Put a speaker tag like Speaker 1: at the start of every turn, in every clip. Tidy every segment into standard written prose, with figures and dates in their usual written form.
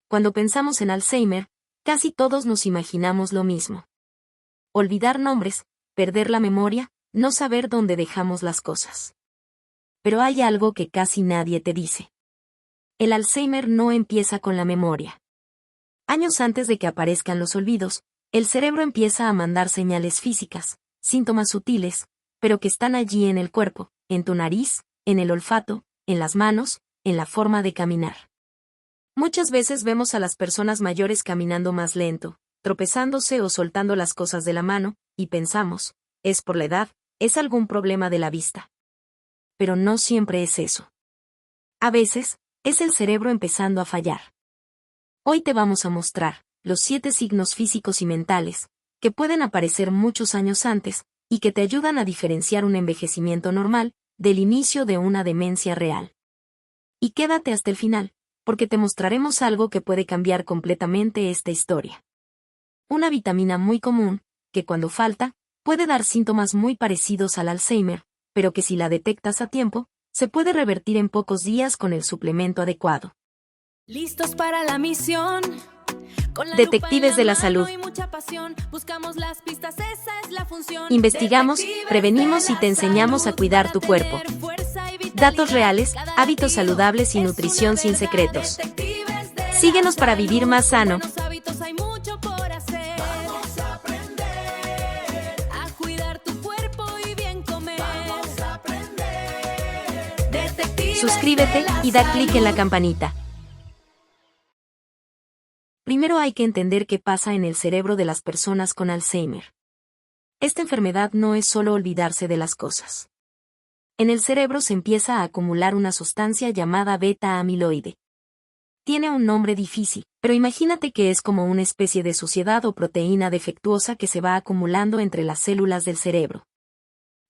Speaker 1: Cuando pensamos en Alzheimer, casi todos nos imaginamos lo mismo. Olvidar nombres, perder la memoria, no saber dónde dejamos las cosas. Pero hay algo que casi nadie te dice. El Alzheimer no empieza con la memoria. Años antes de que aparezcan los olvidos, el cerebro empieza a mandar señales físicas, síntomas sutiles, pero que están allí en el cuerpo, en tu nariz, en el olfato, en las manos, en la forma de caminar. Muchas veces vemos a las personas mayores caminando más lento, tropezándose o soltando las cosas de la mano, y pensamos, es por la edad, es algún problema de la vista. Pero no siempre es eso. A veces, es el cerebro empezando a fallar. Hoy te vamos a mostrar los 7 signos físicos y mentales, que pueden aparecer muchos años antes, y que te ayudan a diferenciar un envejecimiento normal, del inicio de una demencia real. Y quédate hasta el final, porque te mostraremos algo que puede cambiar completamente esta historia. Una vitamina muy común, que cuando falta, puede dar síntomas muy parecidos al Alzheimer, pero que si la detectas a tiempo, se puede revertir en pocos días con el suplemento adecuado.
Speaker 2: Listos para la misión.
Speaker 1: Detectives de la salud. Investigamos, prevenimos y te enseñamos a cuidar tu cuerpo. Datos reales, hábitos saludables y nutrición sin secretos. Síguenos para vivir más sano. Suscríbete y da clic en la campanita. Primero hay que entender qué pasa en el cerebro de las personas con Alzheimer. Esta enfermedad no es solo olvidarse de las cosas. En el cerebro se empieza a acumular una sustancia llamada beta-amiloide. Tiene un nombre difícil, pero imagínate que es como una especie de suciedad o proteína defectuosa que se va acumulando entre las células del cerebro.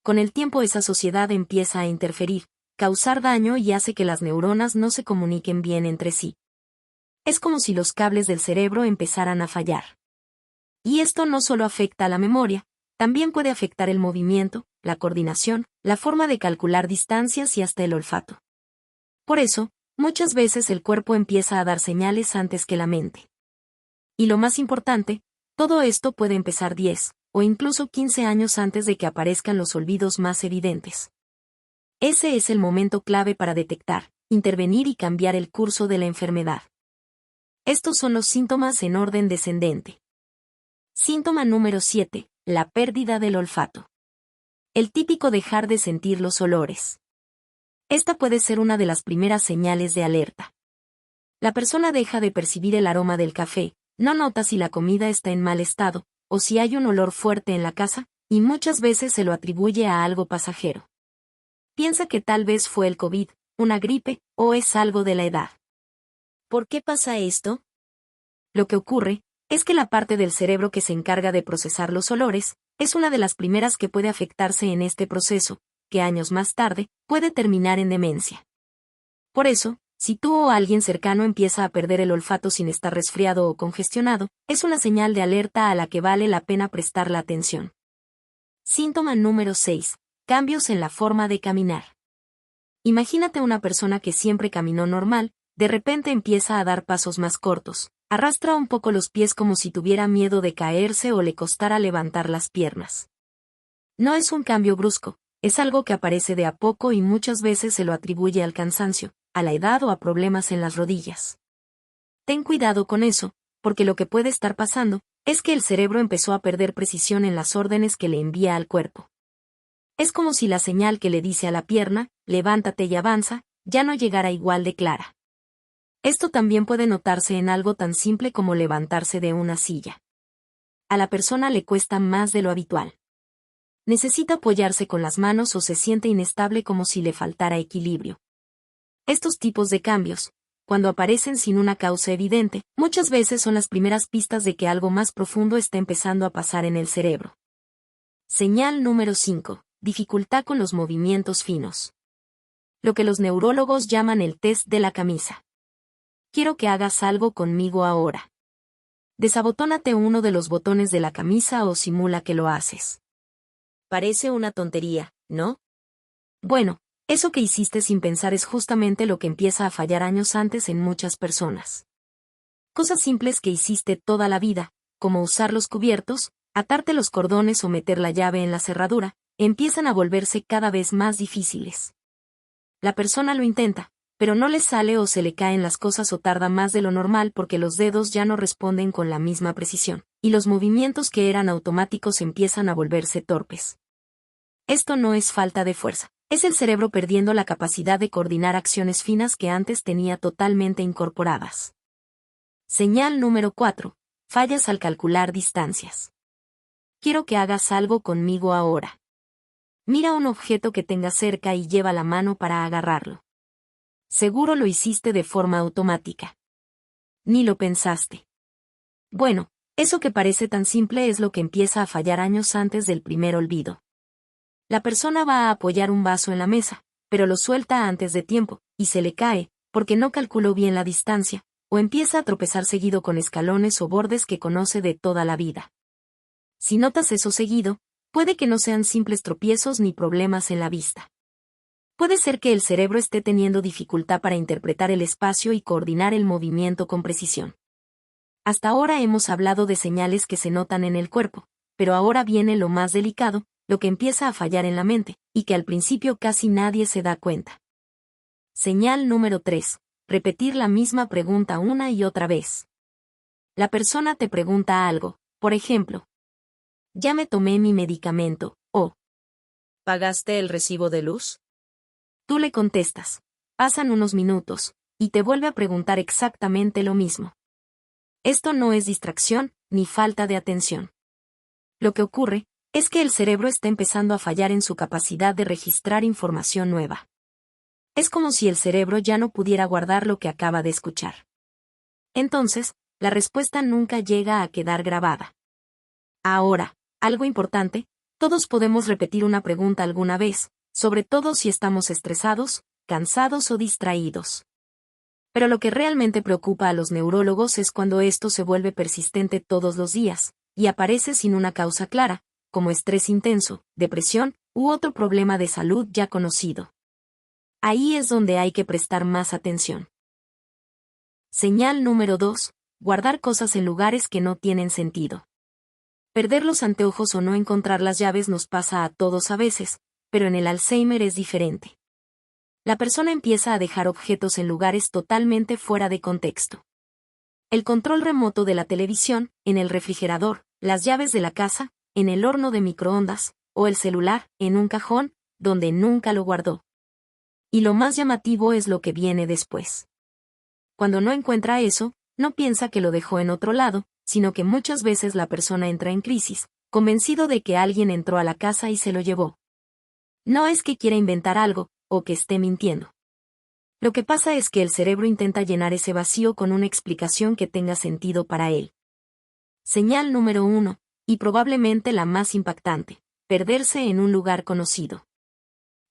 Speaker 1: Con el tiempo esa suciedad empieza a interferir, causar daño y hace que las neuronas no se comuniquen bien entre sí. Es como si los cables del cerebro empezaran a fallar. Y esto no solo afecta a la memoria, también puede afectar el movimiento, la coordinación, la forma de calcular distancias y hasta el olfato. Por eso, muchas veces el cuerpo empieza a dar señales antes que la mente. Y lo más importante, todo esto puede empezar 10, o incluso 15 años antes de que aparezcan los olvidos más evidentes. Ese es el momento clave para detectar, intervenir y cambiar el curso de la enfermedad. Estos son los síntomas en orden descendente. Síntoma número 7, la pérdida del olfato. El típico dejar de sentir los olores. Esta puede ser una de las primeras señales de alerta. La persona deja de percibir el aroma del café, no nota si la comida está en mal estado, o si hay un olor fuerte en la casa, y muchas veces se lo atribuye a algo pasajero. Piensa que tal vez fue el COVID, una gripe, o es algo de la edad. ¿Por qué pasa esto? Lo que ocurre es que la parte del cerebro que se encarga de procesar los olores es una de las primeras que puede afectarse en este proceso, que años más tarde puede terminar en demencia. Por eso, si tú o alguien cercano empieza a perder el olfato sin estar resfriado o congestionado, es una señal de alerta a la que vale la pena prestar la atención. Síntoma número 6. Cambios en la forma de caminar. Imagínate una persona que siempre caminó normal, de repente empieza a dar pasos más cortos, arrastra un poco los pies como si tuviera miedo de caerse o le costara levantar las piernas. No es un cambio brusco, es algo que aparece de a poco y muchas veces se lo atribuye al cansancio, a la edad o a problemas en las rodillas. Ten cuidado con eso, porque lo que puede estar pasando es que el cerebro empezó a perder precisión en las órdenes que le envía al cuerpo. Es como si la señal que le dice a la pierna, levántate y avanza, ya no llegara igual de clara. Esto también puede notarse en algo tan simple como levantarse de una silla. A la persona le cuesta más de lo habitual. Necesita apoyarse con las manos o se siente inestable como si le faltara equilibrio. Estos tipos de cambios, cuando aparecen sin una causa evidente, muchas veces son las primeras pistas de que algo más profundo está empezando a pasar en el cerebro. Señal número 5. Dificultad con los movimientos finos. Lo que los neurólogos llaman el test de la camisa. Quiero que hagas algo conmigo ahora. Desabotónate uno de los botones de la camisa o simula que lo haces. Parece una tontería, ¿no? Bueno, eso que hiciste sin pensar es justamente lo que empieza a fallar años antes en muchas personas. Cosas simples que hiciste toda la vida, como usar los cubiertos, atarte los cordones o meter la llave en la cerradura, empiezan a volverse cada vez más difíciles. La persona lo intenta, pero no le sale o se le caen las cosas o tarda más de lo normal porque los dedos ya no responden con la misma precisión, y los movimientos que eran automáticos empiezan a volverse torpes. Esto no es falta de fuerza, es el cerebro perdiendo la capacidad de coordinar acciones finas que antes tenía totalmente incorporadas. Señal número 4. Fallas al calcular distancias. Quiero que hagas algo conmigo ahora. Mira un objeto que tengas cerca y lleva la mano para agarrarlo. Seguro lo hiciste de forma automática. Ni lo pensaste. Bueno, eso que parece tan simple es lo que empieza a fallar años antes del primer olvido. La persona va a apoyar un vaso en la mesa, pero lo suelta antes de tiempo, y se le cae, porque no calculó bien la distancia, o empieza a tropezar seguido con escalones o bordes que conoce de toda la vida. Si notas eso seguido, puede que no sean simples tropiezos ni problemas en la vista. Puede ser que el cerebro esté teniendo dificultad para interpretar el espacio y coordinar el movimiento con precisión. Hasta ahora hemos hablado de señales que se notan en el cuerpo, pero ahora viene lo más delicado, lo que empieza a fallar en la mente, y que al principio casi nadie se da cuenta. Señal número 3. Repetir la misma pregunta una y otra vez. La persona te pregunta algo, por ejemplo, ¿ya me tomé mi medicamento? O ¿pagaste el recibo de luz? Tú le contestas, pasan unos minutos, y te vuelve a preguntar exactamente lo mismo. Esto no es distracción, ni falta de atención. Lo que ocurre es que el cerebro está empezando a fallar en su capacidad de registrar información nueva. Es como si el cerebro ya no pudiera guardar lo que acaba de escuchar. Entonces, la respuesta nunca llega a quedar grabada. Ahora, algo importante, todos podemos repetir una pregunta alguna vez, sobre todo si estamos estresados, cansados o distraídos. Pero lo que realmente preocupa a los neurólogos es cuando esto se vuelve persistente todos los días, y aparece sin una causa clara, como estrés intenso, depresión, u otro problema de salud ya conocido. Ahí es donde hay que prestar más atención. Señal número 2. Guardar cosas en lugares que no tienen sentido. Perder los anteojos o no encontrar las llaves nos pasa a todos a veces, pero en el Alzheimer es diferente. La persona empieza a dejar objetos en lugares totalmente fuera de contexto. El control remoto de la televisión, en el refrigerador, las llaves de la casa, en el horno de microondas, o el celular, en un cajón, donde nunca lo guardó. Y lo más llamativo es lo que viene después. Cuando no encuentra eso, no piensa que lo dejó en otro lado, sino que muchas veces la persona entra en crisis, convencido de que alguien entró a la casa y se lo llevó. No es que quiera inventar algo, o que esté mintiendo. Lo que pasa es que el cerebro intenta llenar ese vacío con una explicación que tenga sentido para él. Señal número 1, y probablemente la más impactante, perderse en un lugar conocido.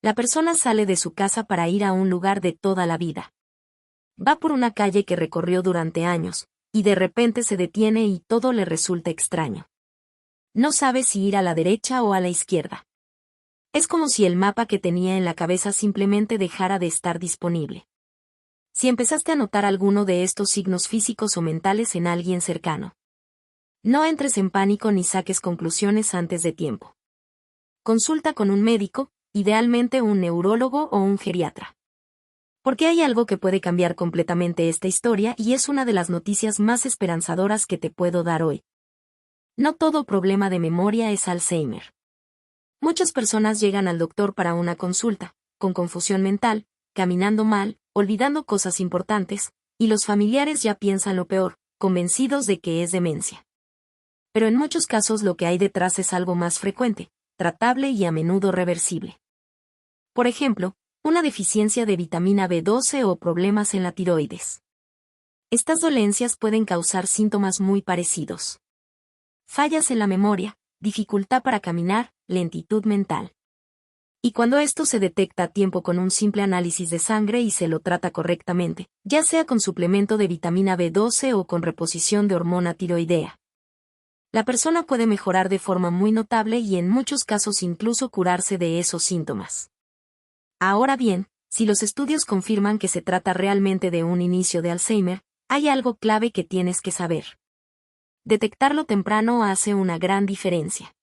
Speaker 1: La persona sale de su casa para ir a un lugar de toda la vida. Va por una calle que recorrió durante años, y de repente se detiene y todo le resulta extraño. No sabe si ir a la derecha o a la izquierda. Es como si el mapa que tenía en la cabeza simplemente dejara de estar disponible. Si empezaste a notar alguno de estos signos físicos o mentales en alguien cercano, no entres en pánico ni saques conclusiones antes de tiempo. Consulta con un médico, idealmente un neurólogo o un geriatra. Porque hay algo que puede cambiar completamente esta historia y es una de las noticias más esperanzadoras que te puedo dar hoy. No todo problema de memoria es Alzheimer. Muchas personas llegan al doctor para una consulta, con confusión mental, caminando mal, olvidando cosas importantes, y los familiares ya piensan lo peor, convencidos de que es demencia. Pero en muchos casos lo que hay detrás es algo más frecuente, tratable y a menudo reversible. Por ejemplo, una deficiencia de vitamina B12 o problemas en la tiroides. Estas dolencias pueden causar síntomas muy parecidos. Fallas en la memoria, dificultad para caminar, lentitud mental. Y cuando esto se detecta a tiempo con un simple análisis de sangre y se lo trata correctamente, ya sea con suplemento de vitamina B12 o con reposición de hormona tiroidea, la persona puede mejorar de forma muy notable y en muchos casos incluso curarse de esos síntomas. Ahora bien, si los estudios confirman que se trata realmente de un inicio de Alzheimer, Hay algo clave que tienes que saber. Detectarlo temprano hace una gran diferencia.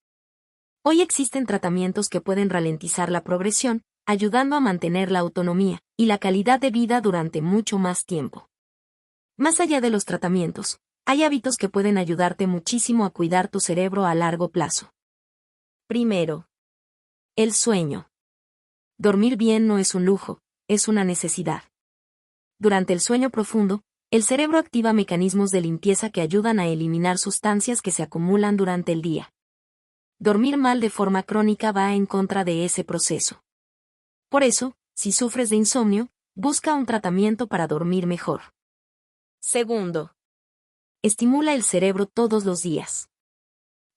Speaker 1: Hoy existen tratamientos que pueden ralentizar la progresión, ayudando a mantener la autonomía y la calidad de vida durante mucho más tiempo. Más allá de los tratamientos, hay hábitos que pueden ayudarte muchísimo a cuidar tu cerebro a largo plazo. Primero, el sueño. Dormir bien no es un lujo, es una necesidad. Durante el sueño profundo, el cerebro activa mecanismos de limpieza que ayudan a eliminar sustancias que se acumulan durante el día. Dormir mal de forma crónica va en contra de ese proceso. Por eso, si sufres de insomnio, busca un tratamiento para dormir mejor. Segundo, estimula el cerebro todos los días.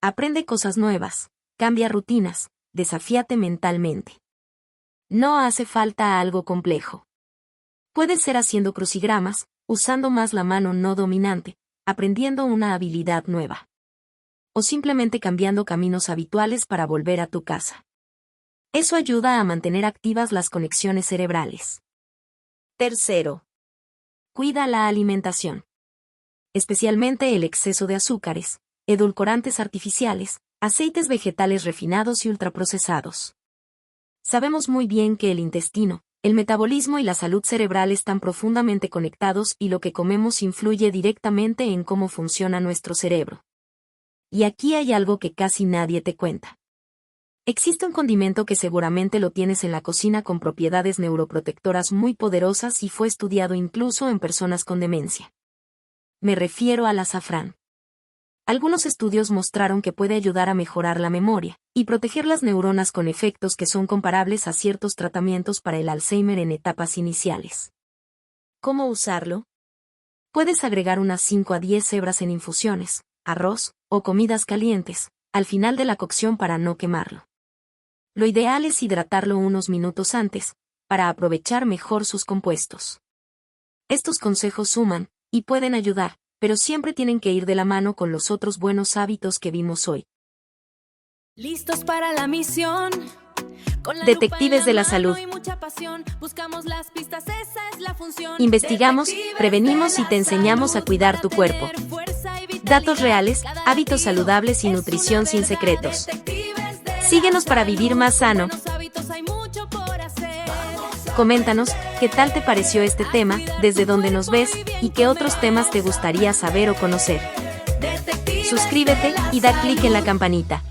Speaker 1: Aprende cosas nuevas, cambia rutinas, desafíate mentalmente. No hace falta algo complejo. Puede ser haciendo crucigramas, usando más la mano no dominante, aprendiendo una habilidad nueva. O simplemente cambiando caminos habituales para volver a tu casa. Eso ayuda a mantener activas las conexiones cerebrales. Tercero, cuida la alimentación. Especialmente el exceso de azúcares, edulcorantes artificiales, aceites vegetales refinados y ultraprocesados. Sabemos muy bien que el intestino, el metabolismo y la salud cerebral están profundamente conectados y lo que comemos influye directamente en cómo funciona nuestro cerebro. Y aquí hay algo que casi nadie te cuenta. Existe un condimento que seguramente lo tienes en la cocina con propiedades neuroprotectoras muy poderosas y fue estudiado incluso en personas con demencia. Me refiero al azafrán. Algunos estudios mostraron que puede ayudar a mejorar la memoria y proteger las neuronas con efectos que son comparables a ciertos tratamientos para el Alzheimer en etapas iniciales. ¿Cómo usarlo? Puedes agregar unas 5 a 10 hebras en infusiones, arroz o comidas calientes, al final de la cocción para no quemarlo. Lo ideal es hidratarlo unos minutos antes, para aprovechar mejor sus compuestos. Estos consejos suman, y pueden ayudar, pero siempre tienen que ir de la mano con los otros buenos hábitos que vimos hoy.
Speaker 2: Listos para la misión.
Speaker 1: Detectives de la salud. Investigamos, prevenimos y te enseñamos a cuidar tu cuerpo. Datos reales, hábitos saludables y nutrición sin secretos. Síguenos para vivir más sano. Coméntanos, ¿qué tal te pareció este tema, desde dónde nos ves, y qué otros temas te gustaría saber o conocer? Suscríbete y da clic en la campanita.